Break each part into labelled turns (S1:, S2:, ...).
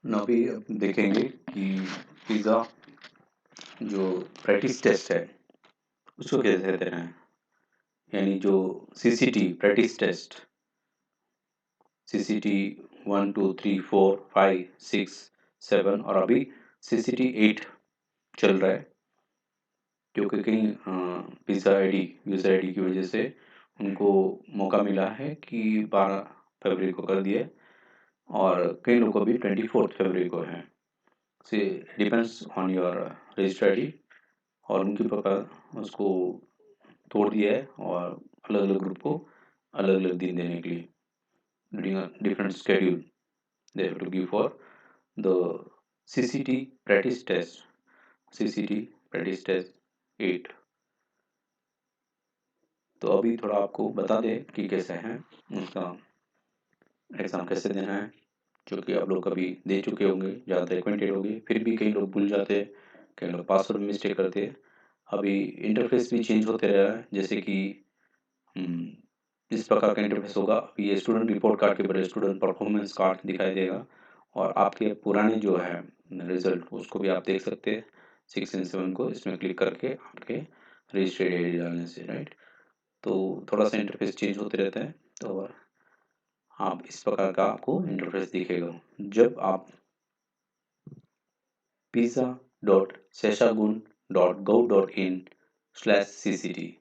S1: ना भी अब देखेंगे कि पिज़्ज़ा जो प्रैक्टिस टेस्ट है उसको कैसे देना है, यानी जो सीसीटी प्रैक्टिस टेस्ट सीसीटी 1 2 3 4 5 6 7 और अभी सीसीटी 8 चल रहा है, क्योंकि कहीं पिज़्ज़ा आईडी यूज़र आईडी की वजह से उनको मौका मिला है कि 12 फरवरी को कर दिए और कई लोगों को भी 24 फरवरी को है। से depends on your register ID और उनके प्रकार उसको तोड़ दिया है और अलग अलग ग्रुप को अलग अलग दिन देने के लिए different schedule they have to give for the CCT practice test CCT practice test 8। तो अभी थोड़ा आपको बता दें कि कैसे है उसका एग्ज़ाम कैसे देना है, जो कि आप लोग कभी दे चुके होंगे, ज़्यादा एक्वेंटेड होंगे, फिर भी कई लोग भूल जाते हैं, कई लोग पासवर्ड में मिस्टेक करते हैं। अभी इंटरफेस भी चेंज होते रहा है, जैसे कि इस प्रकार का इंटरफेस होगा। ये स्टूडेंट रिपोर्ट कार्ड के बजाय स्टूडेंट परफॉर्मेंस कार्ड दिखाई देगा और आपके पुराने जो है रिजल्ट उसको भी आप देख सकते हैं 6 एंड 7 को इसमें क्लिक करके आपके रजिस्टर्ड आईडी डालने से, राइट। तो थोड़ा सा इंटरफेस चेंज होते रहता है, तो आप इस प्रकार का आपको इंटरफेस दिखेगा जब आप pizza.seshagun.gov.in/cct।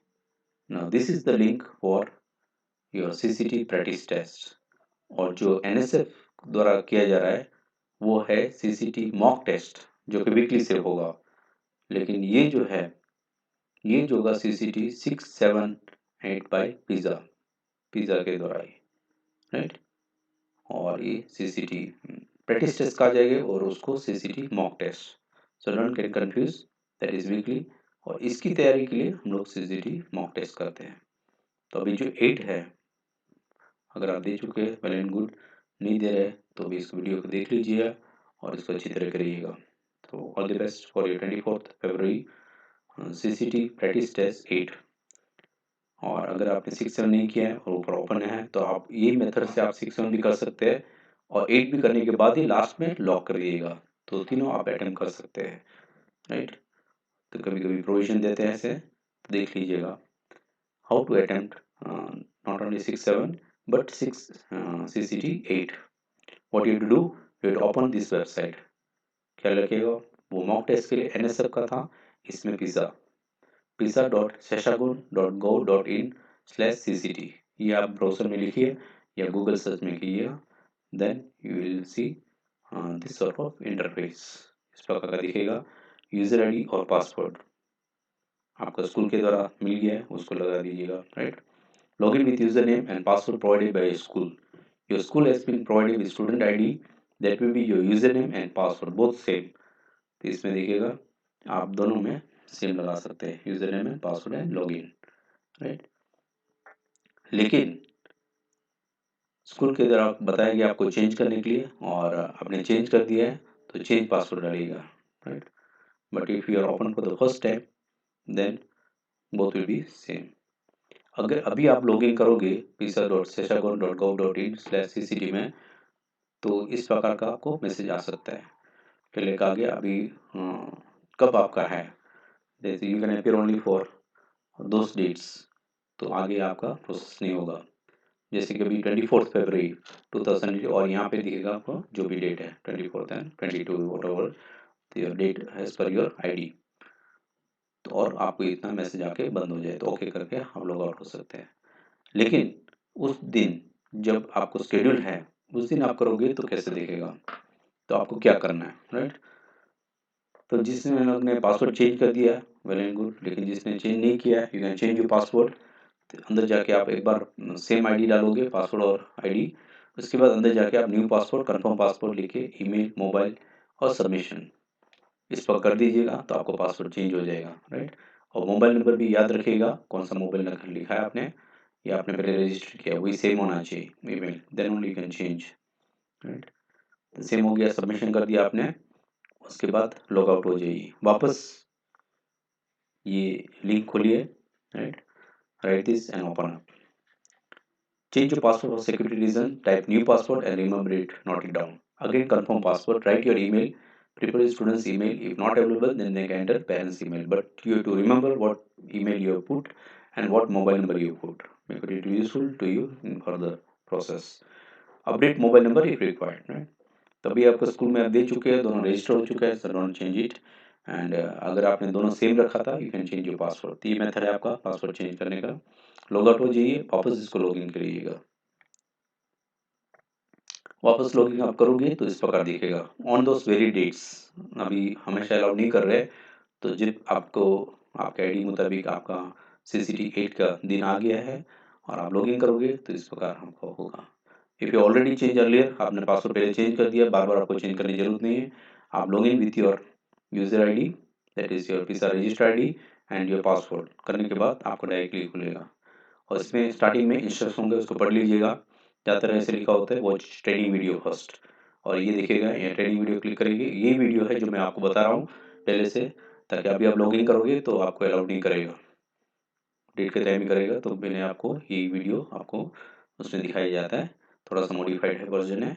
S1: Now this is the link for your CCT practice test। और जो NSF द्वारा किया जा रहा है वो है CCT मॉक टेस्ट, जो कि वीकली से होगा। लेकिन ये जो है ये जो होगा CCT 678 बाय पिज़्ज़ा के द्वारा ही, राइट। और ये CCT प्रैक्टिस टेस्ट कहा जाएगा और उसको CCT mock test, so don't get confuse, that is weekly. और इसकी तैयारी के लिए हम लोग CCT मॉक टेस्ट करते हैं। तो अभी जो 8 है, अगर आप दे चुके हैं वेल एंड गुड, नहीं दे रहे तो भी इस वीडियो को देख लीजिए और इसको अच्छी तरह करिएगा। तो all the best for your 24 फरवरी CCT प्रैक्टिस टेस्ट 8। और अगर आपने 6 7 नहीं किया है और ऊपर ओपन है तो आप ये मेथड से आप 6 7 भी कर सकते हैं और 8 भी करने के बाद ही लास्ट में लॉक कर दिएगा, तो तीनों आप अटेम्प्ट कर सकते हैं, राइट। तो कभी कभी प्रोविजन देते हैं ऐसे, तो देख लीजिएगा how to attempt not only 6 7 but 6 CCT 8। What you to do, you to open this website. क्या रखिएगा, वो मॉक टेस्ट के लिए NSF का था, इसमें pizza.seshagun.gov.in/cct ये आप ब्राउज़र में लिखिए या गूगल सर्च में कीजिएगा, then you will see this sort of interface. इस प्रकार का दिखेगा। यूज़र आईडी और पासवर्ड आपका स्कूल के द्वारा मिल गया है, उसको लगा दीजिएगा, राइट। Login with user name and password provided by school. Your school has been provided with student ID that will be your user name and password both same. तो इसमें देखिएगा आप दोनों में सेम लगा सकते हैं, user name and password and login, right. लेकिन स्कूल के द्वारा बताया गया आपको चेंज करने के लिए और आपने चेंज कर दिया है तो चेंज पासवर्ड डालिएगा, right. But if you are open for the first time then both will be same. अगर अभी आप लॉगिन करोगे pizza.seshagun.gov.in/cct में तो इस प्रकार का आपको मैसेज आ सकता है, पहले कहा गया अभी कब आपका है, जैसे you can appear only for those dates, तो आगे आपका प्रोसेस नहीं होगा। जैसे कि अभी 24 फरवरी 2000 और यहाँ पे दिखेगा आपको जो भी डेट है 24 and 22 whatever your date as per your ID, तो और आपको इतना मैसेज आके बंद हो जाए तो ओके करके हम लोग आउट हो सकते हैं। लेकिन उस दिन जब आपको शेड्यूल है उस दिन आप करोगे तो कैसे दिखेगा, तो आपको क्या करना है, राइट। तो जिसने लोग ने पासवर्ड चेंज कर दिया वेल एंड गुड, लेकिन जिसने चेंज नहीं किया you can change your password. अंदर जाके आप एक बार सेम आईडी डालोगे, पासवर्ड और आईडी, उसके बाद अंदर जाके आप न्यू पासवर्ड कंफर्म पासवर्ड लिख के ईमेल मोबाइल और सबमिशन इस पर कर दीजिएगा तो आपको पासवर्ड चेंज हो जाएगा, राइट। और मोबाइल नंबर भी याद रखिएगा कौन सा मोबाइल नंबर लिखा है आपने या आपने पहले रजिस्टर किया वही सेम होना चाहिए email, then only you can change, right. Same हो गया, सबमिशन कर दिया आपने, उसके बाद लॉग आउट हो जाइए वापस, ये लिंक खोलिए, right, write this and open up, change your password for security reason, type new password and remember it, note it down। Again, confirm password. Write your email. Prepare your student's email. If not available, then they can enter parents' email. But you have to remember what email you have put and what mobile number you put. Make it useful to you in further process. Update mobile number if required. Right? तभी आपका school में आप दे चुके हैं, दोनों register हो चुका है, so don't change it. And अगर आपने दोनों सेम रखा था, you can change your password. तो ये मेथड है आपका पासवर्ड चेंज करने का। लॉग आउट हो जाइए, वापस इसको लॉग इन करिएगा। वापस लॉगिन आप करोगे तो इस प्रकार दिखेगा ऑन दोस वेरी डेट्स। अभी हमेशा अलाउड नहीं कर रहे, तो जब आपको आपके आईडी मुताबिक आपका CCT 8 का दिन आ गया है और आप लॉगिन करोगे तो इस प्रकार हमको होगा। If you already change earlier, आपने पासवर्ड पहले चेंज कर दिया, बार बार आपको चेंज करने की जरूरत नहीं है। आप login with your user ID, that is your PISA register ID and your password करने के बाद आपको डायरेक्टली खुलेगा। और इसमें स्टार्टिंग में इंस्ट्रक्शन होंगे, उसको पढ़ लीजिएगा। ज़्यादातर ऐसे लिखा होता है वॉच ट्रेनिंग वीडियो फर्स्ट, और ये देखिएगा, ये ट्रेनिंग वीडियो क्लिक करेंगे। ये वीडियो है जो मैं आपको बता रहा हूँ पहले से, ताकि अभी आप लॉगिन करोगे तो आपको अलाउड नहीं करेगा, डेट के टाइम ही करेगा। तो मैंने आपको ये वीडियो आपको उसमें दिखाया जाता है, थोड़ा सा मॉडिफाइड है वर्जन है।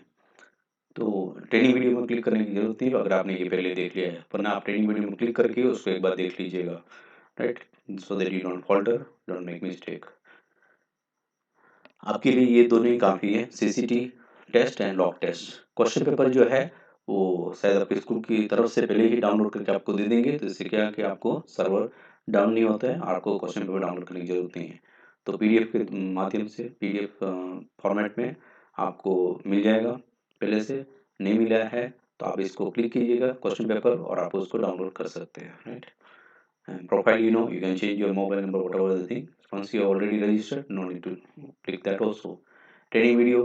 S1: तो ट्रेनिंग वीडियो में क्लिक करने की जरूरत नहीं अगर आपने ये पहले देख लिया है, वरना आप ट्रेनिंग वीडियो में क्लिक करके उसको एक बार देख लीजिएगा, right, so that you don't falter, don't make mistake. आपके लिए ये दोनों ही काफ़ी है, CCT test and lock test. Question paper जो है वो शायद आपके स्कूल की तरफ से पहले ही डाउनलोड करके आपको दे देंगे, तो इससे क्या है कि आपको सर्वर डाउन नहीं होता है, आपको क्वेश्चन पेपर डाउनलोड करने की जरूरत नहीं है। तो PDF के माध्यम से, PDF फॉर्मेट में आपको मिल जाएगा। पहले से नहीं मिला है तो आप इसको क्लिक कीजिएगा क्वेश्चन पेपर और आप उसको डाउनलोड कर सकते हैं, right. And profile, you can change your mobile number, whatever the thing. Once you are already registered, no need to click that also. Training video,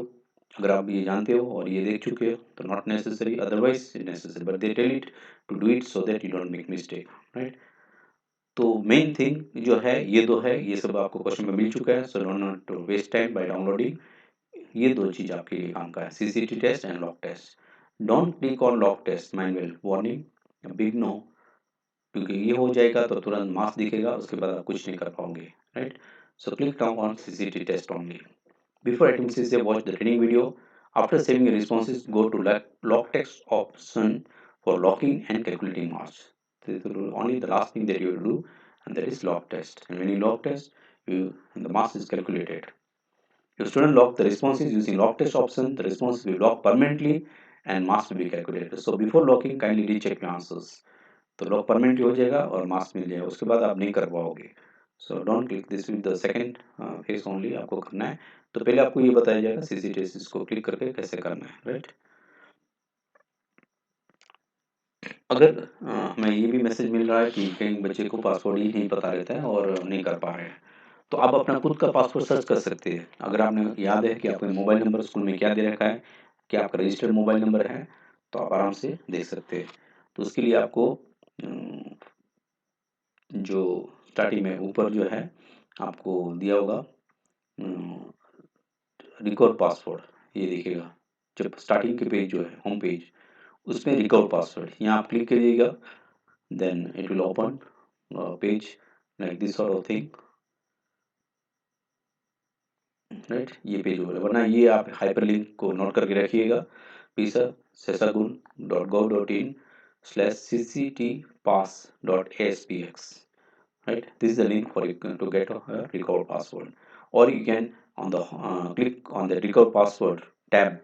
S1: अगर आप ये जानते हो और ये देख चुके हो तो not necessary, otherwise necessary, but they tell it to do it so that you don't make mistake, right? तो मेन थिंग जो है ये दो है, ये सब आपको क्वेश्चन में मिल चुका है, so don't not to waste time by downloading. ये दो चीज आपके लिए काम का है, CCT test and lock test. Don't click on lock test, manual warning, big no, क्योंकि ये हो जाएगा तो तुरंत मार्क्स दिखेगा, उसके बाद आप कुछ नहीं कर पाओगे, right. So click down on CCT test only. Before attempting CCT, watch the training video. After saving your responses, go to lock text option for locking and calculating marks. This is only the last thing that you will do, and that is lock test. And when you lock test, the marks is calculated. Your student lock the responses using lock test option, the response will be locked permanently and marks will be calculated. So before locking, kindly recheck your answers. तो lock permanent हो जाएगा और marks मिल जाएगा, उसके बाद आप नहीं कर पाओगे। So don't click this with the second face only, आपको करना है। तो पहले आपको ये बताया जाएगा CCT इसको क्लिक करके कैसे करना है, राइट। अगर हमें ये भी मैसेज मिल रहा है कि कई बच्चे को पासवर्ड ही नहीं पता रहता है और नहीं कर पा रहे हैं, तो आप अपना खुद का पासवर्ड सर्च कर सकते हैं। अगर आपने याद है कि आपका मोबाइल नंबर स्कूल में क्या दे रखा है, क्या आपका रजिस्टर्ड मोबाइल नंबर है, तो आप आराम से देख सकते हैं। तो उसके लिए आपको जो स्टार्टिंग में ऊपर जो है आपको दिया होगा रिकॉर्ड पासवर्ड, ये दिखेगा जब स्टार्टिंग के पेज जो है होम पेज, उसमें रिकॉर्ड पासवर्ड यहाँ आप क्लिक करिएगा, then it will open page like this sort of thing, right. ये पेज होगा, वरना ये आप हाइपरलिंक को नोट करके रखिएगा, pisa.sesagul.gov.in/cctpass.aspx, right. This is the link for you to get a recover password, or you can on the click on the recover password tab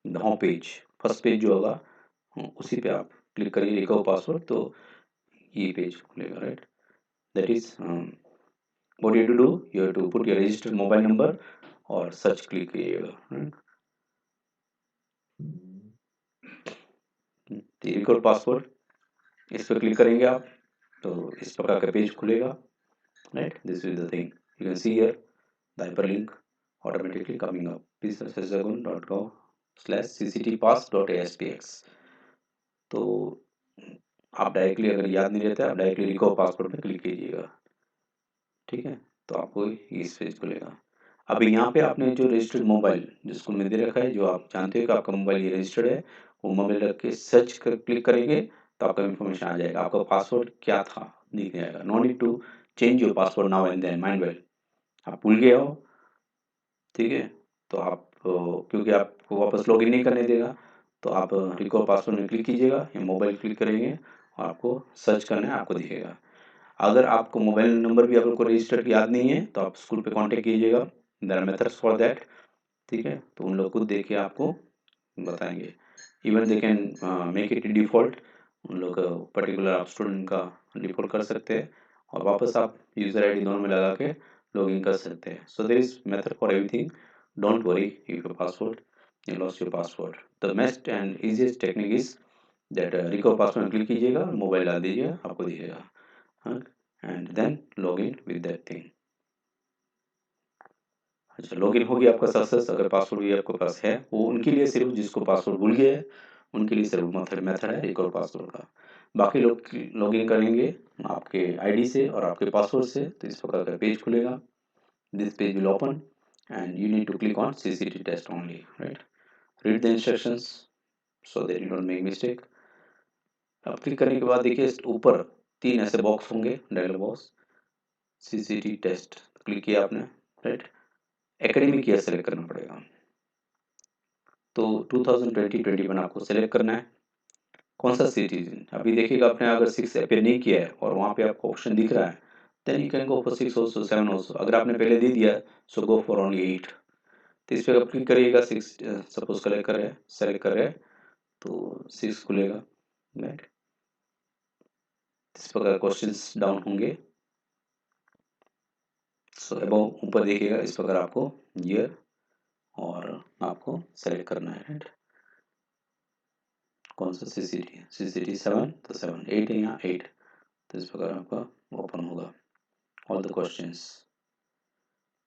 S1: in the home page, first page जो होगा उसी पे आप click करिए recover password, तो ये page खुलेगा, right. That is what you have to do, you have to put your registered mobile number और सर्च क्लिक करिएगा, रिकवर पासवर्ड इस पर क्लिक करेंगे आप तो इस प्रकार का पेज खुलेगा, right. This is the thing you can see here the hyperlink automatically coming up, pisa.sesagul.gov/cctpass.aspx। तो आप डायरेक्टली, अगर याद नहीं रहता है, आप डायरेक्टली रिकवर पासवर्ड में क्लिक कीजिएगा, ठीक है। तो आपको इस पेज खुलेगा। अब यहाँ पे आपने जो रजिस्टर्ड मोबाइल जो स्कूल में दे रखा है, जो आप जानते हो कि आपका मोबाइल ये रजिस्टर्ड है, वो मोबाइल रख के सर्च कर क्लिक करेंगे तो आपका इन्फॉर्मेशन आ जाएगा, आपका पासवर्ड क्या था दिख जाएगा। No need to change your password now and then, mind well, आप भूल गए हो, ठीक है, तो आप क्योंकि आपको वापस लॉगिन नहीं करने देगा, तो आप रिकवर पासवर्ड में क्लिक कीजिएगा या मोबाइल क्लिक करेंगे और आपको सर्च करना है, आपको दिखेगा। अगर आपको मोबाइल नंबर भी आपको रजिस्टर याद नहीं है तो आप स्कूल पे कांटेक्ट कीजिएगा, there are methods for that, ठीक है। तो उन लोग खुद देख के आपको बताएंगे। Even they can make it default, उन लोग पर्टिकुलर आप स्टूडेंट का डिफ़ॉल्ट कर सकते हैं और वापस आप यूज़र आईडी दोनों में लगा के लॉगिन कर सकते हैं। So there is method for everything, don't worry if your password you lost your password. The best and easiest technique is that recover password में क्लिक कीजिएगा, मोबाइल डाल दीजिएगा, आपको दिखेगा, हाँ, and then log in with that thing. अच्छा, login हो गया आपका सक्सेस। अगर पासवर्ड भी आपके पास है, वो उनके लिए सिर्फ जिसको पासवर्ड भूल गया है, उनके लिए सिर्फ मेथड है रिकवर पासवर्ड का। बाकी लोग लॉगिन करेंगे आपके आईडी से और आपके पासवर्ड से, तो इस प्रकार का पेज खुलेगा। This page will open and you need to click on CCT test only, right. Read the instructions so that you don't make mistake. अब क्लिक करने के बाद देखिए ऊपर 3 ऐसे बॉक्स होंगे, dialogue box, CCT test click किया आपने, राइट। एकेडमिक ईयर सेलेक्ट करना पड़ेगा। तो 2020-21 आपको सेलेक्ट करना है। कौन सा सिटीजन, अभी देखिएगा आपने अगर 6 अपेयर नहीं किया है और वहाँ पे आपको ऑप्शन दिख रहा है, then you can go for 6 also, 7 also. अगर आपने पहले दे दिया सो गो फॉर ओनली 8। तो इस पर आप क्लिक करिएगा, 6 सपोज सेलेक्ट कर रहे हैं तो 6 खुलेगा, राइट। इस प्रकार क्वेश्चंस डाउन होंगे। सो अबव ऊपर देखिएगा, इस प्रकार आपको ईयर और आपको सेलेक्ट करना है, राइट। कौन सा सीसीटी 7 तो 7, 8 है यहाँ 8, तो इस प्रकार आपका ओपन होगा ऑल द क्वेश्चंस।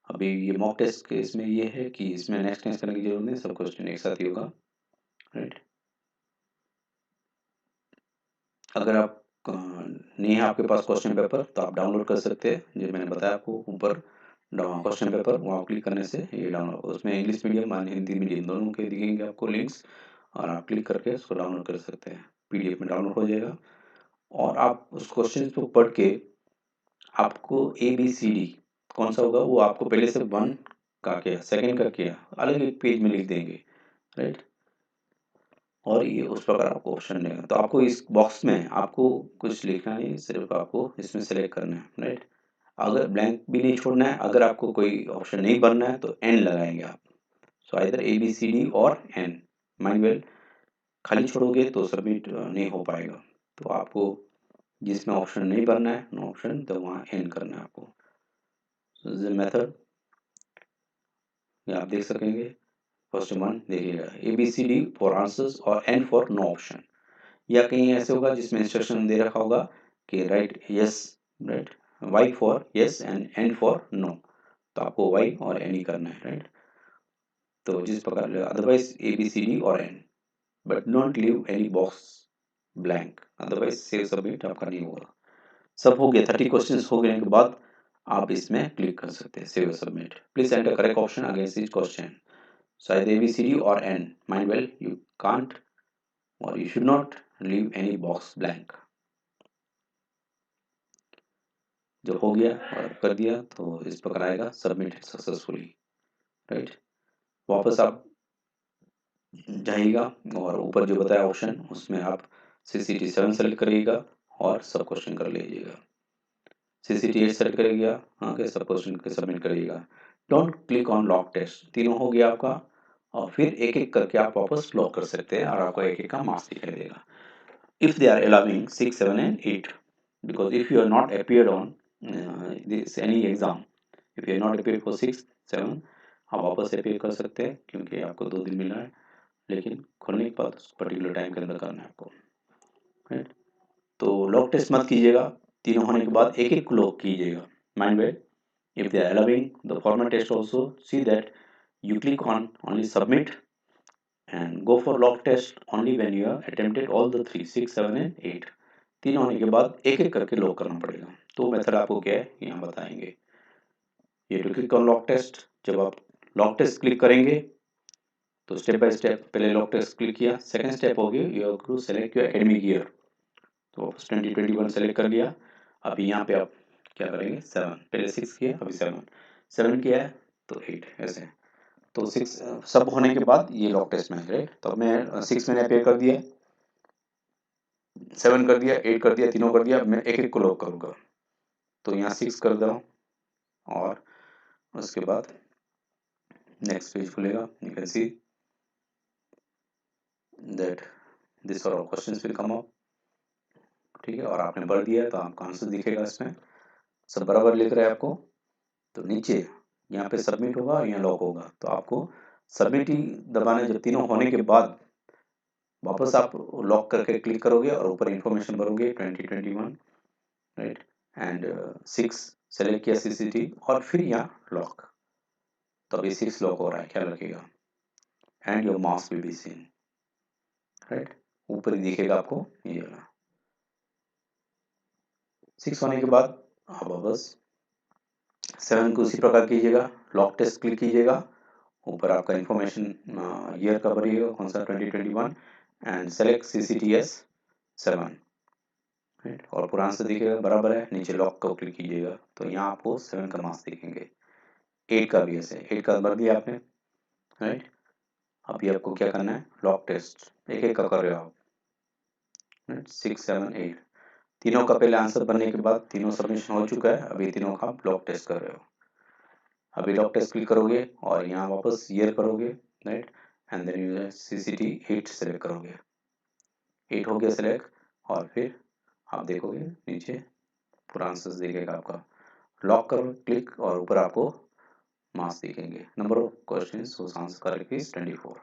S1: अभी ये मॉक टेस्ट के इसमें ये है कि इसमें नेक्स्ट करने की जरूरत नहीं, सब क्वेश्चन एक साथ ही होगा, राइट। अगर आप नहीं है आपके पास क्वेश्चन पेपर तो आप डाउनलोड कर सकते हैं, जो मैंने बताया आपको ऊपर क्वेश्चन पेपर, वहाँ क्लिक करने से ये डाउनलोड, उसमें इंग्लिश मीडियम और हिंदी मीडियम दोनों के दिखेंगे आपको लिंक्स, और आप क्लिक करके उसको डाउनलोड कर सकते हैं। पीडीएफ में डाउनलोड हो जाएगा और आप उस क्वेश्चन को पढ़ के आपको ABCD कौन सा होगा वो आपको पहले से 1 का क्या, सेकंड का क्या, अलग एक पेज में लिख देंगे, राइट। और ये उस प्रकार आपको ऑप्शन देगा। तो आपको इस बॉक्स में आपको कुछ लिखना नहीं, सिर्फ आपको इसमें सेलेक्ट करना है, राइट। अगर ब्लैंक भी नहीं छोड़ना है, अगर आपको कोई ऑप्शन नहीं भरना है तो एन लगाएंगे आप। सो आइदर ABCD और एन, माइंड वेल। खाली छोड़ोगे तो सबमिट नहीं हो पाएगा। तो आपको जिसमें ऑप्शन नहीं भरना है, नो ऑप्शन, तो वहाँ एन करना है आपको। मेथड आप देख सकेंगे, फर्स्ट 1 देखिएगा ABCD फॉर आंसर्स और एन फॉर नो ऑप्शन, या कहीं ऐसे होगा जिसमें इंस्ट्रक्शन दे रखा होगा कि right yes, right, Y for yes and N for no, तो आपको वाई और एन ही करना है, राइट। तो जिस प्रकार अदरवाइज ABCD और N, but don't leave any box blank, otherwise save submit आपका नहीं होगा। सब हो गया, 30 क्वेश्चंस हो गए के बाद आप इसमें क्लिक कर सकते हैं save submit. Please enter correct option against each question, शायद ABCD और N, mind well you can't और you should not leave any box blank. जब हो गया और कर दिया तो इस प्रकार आएगा सबमिटेड सक्सेसफुली, राइट। वापस आप जाइएगा और ऊपर जो बताया ऑप्शन उसमें आप CCT 7 सेलेक्ट करिएगा और सब क्वेश्चन कर लीजिएगा। CCT 8 सेलेक्ट करिएगा, हाँ के सब क्वेश्चन के सबमिट करिएगा। Don't click on lock test, तीनों हो गया आपका, और फिर एक एक करके आप वापस लॉक कर सकते हैं और आपको एक एक का मार्क्स दिखाई देगा। If they are allowing 6, 7 and 8, because if you are not appeared on this any exam, if you are not appeared for 6, 7, आप वापस अपेयर कर सकते हैं क्योंकि आपको 2 दिन मिला है, लेकिन खोलने के बाद पर्टिकुलर टाइम के अंदर करना है आपको, राइट। तो लॉक टेस्ट मत कीजिएगा, तीनों होने के बाद एक एक लॉक कीजिएगा, mind well. If they are allowing the formal test also, see that you click on only submit and go for log test only when you have attempted all the 3, 6, 7 and 8। तीन होने के बाद एक एक करके lock करना पड़ेगा। तो मेथड आपको क्या है यहाँ बताएंगे। ये to click on lock test, जब आप लॉक टेस्ट क्लिक करेंगे तो स्टेप बाय स्टेप, पहले लॉक टेस्ट क्लिक किया, सेकंड स्टेप हो गया you have to select your academic year, तो 2021 सेलेक्ट कर लिया। अभी यहाँ पे आप क्या करेंगे 7, पहले 6 किया अभी 7 किया है तो 8, ऐसे तो 6 सब होने के बाद ये लॉग टेस्ट में है, राइट। तो अब मैं 6 मैंने अपेयर कर दिया, 7 कर दिया, 8 कर दिया, तीनों कर दिया। अब मैं एक एक को लॉग करूँगा। तो यहाँ 6 कर दे रहा हूँ और उसके बाद नेक्स्ट पेज खुलेगा। You can see that this sort of questions will come up, ठीक है। और आपने भर दिया है तो आपका आंसर दिखेगा इसमें, सब बराबर लिख रहे हैं आपको। तो नीचे यहाँ पे सबमिट होगा और यहाँ लॉक होगा। तो आपको सबमिट ही दबाना है। जब तीनों होने के बाद वापस आप लॉक करके क्लिक करोगे और ऊपर इंफॉर्मेशन भरोगे 2021, राइट। एंड 6 सेलेक्ट किया सीसीटी और फिर यहाँ लॉक। तो अभी 6 लॉक हो रहा है, ख्याल रखिएगा। And your mouse will be seen, right. ऊपर ही दिखेगा आपको ये वाला। 6 होने के बाद आप वापस 7 को उसी प्रकार कीजिएगा, लॉक टेस्ट क्लिक कीजिएगा, ऊपर आपका इंफॉर्मेशन ईयर का भरिएगा, कौन सा 2021, एंड सेलेक्ट CCTS 7, राइट। और पूरा आंसर दिखेगा, बराबर है। नीचे लॉक को क्लिक कीजिएगा तो यहाँ आपको 7 का मार्क्स दिखेंगे। 8 का भी ऐसे, 8 का भर दिया आपने, राइट। अभी आपको क्या करना है, लॉक टेस्ट एक एक का कर रहे हो आप, राइट। 6 7 8 तीनों का पहले आंसर बनने के बाद तीनों सबमिशन हो चुका है। अभी तीनों का आप लॉक टेस्ट कर रहे हो। अभी लॉक टेस्ट क्लिक करोगे और यहाँ वापस ईयर करोगे, right. And then you CCT 8 select करोगे, 8 हो गया सेलेक्ट। और फिर आप देखोगे नीचे पूरा आंसर दिखेगा आपका। लॉक करो क्लिक और ऊपर आपको मार्क्स दिखेंगे। Number of questions whose answer correct is 24.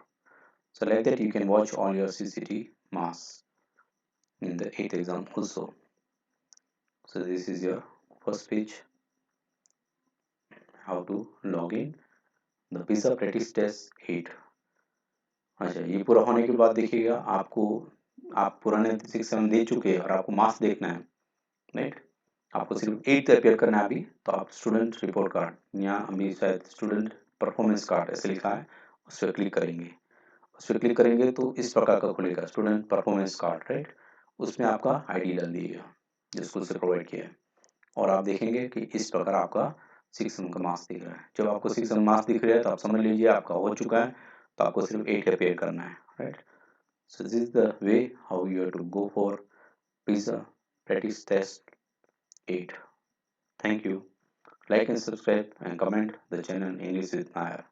S1: So like that you can watch all your CCT marks in the 8th exam also. So this is your first page, how to log in the PISA practice test 8. अच्छा, ये पूरा होने के बाद देखिएगा आपको, आप पुराने 6 7 दे चुके हैं और आपको मार्क्स देखना है, राइट। आपको सिर्फ 8 अपेयर करना है अभी। तो आप स्टूडेंट रिपोर्ट कार्ड, यहाँ अभी शायद स्टूडेंट परफॉर्मेंस कार्ड ऐसे लिखा है, उस पर क्लिक करेंगे। उस पर क्लिक करेंगे तो इस प्रकार का खुलेगा, स्टूडेंट परफॉर्मेंस कार्ड, राइट। उसमें आपका ID डाल दीजिएगा जो स्कूल से प्रोवाइड किया है, और आप देखेंगे कि इस प्रकार आपका 6 सेम का मार्क्स दिख रहा है। जब आपको 6 सेम मार्क्स दिख रहा है तो आप समझ लीजिए आपका हो चुका है। तो आपको सिर्फ 8 अपेयर करना है, right. So this is the way how you have to go for PISA practice test 8. Thank you. Like and subscribe and comment the channel English with Nair.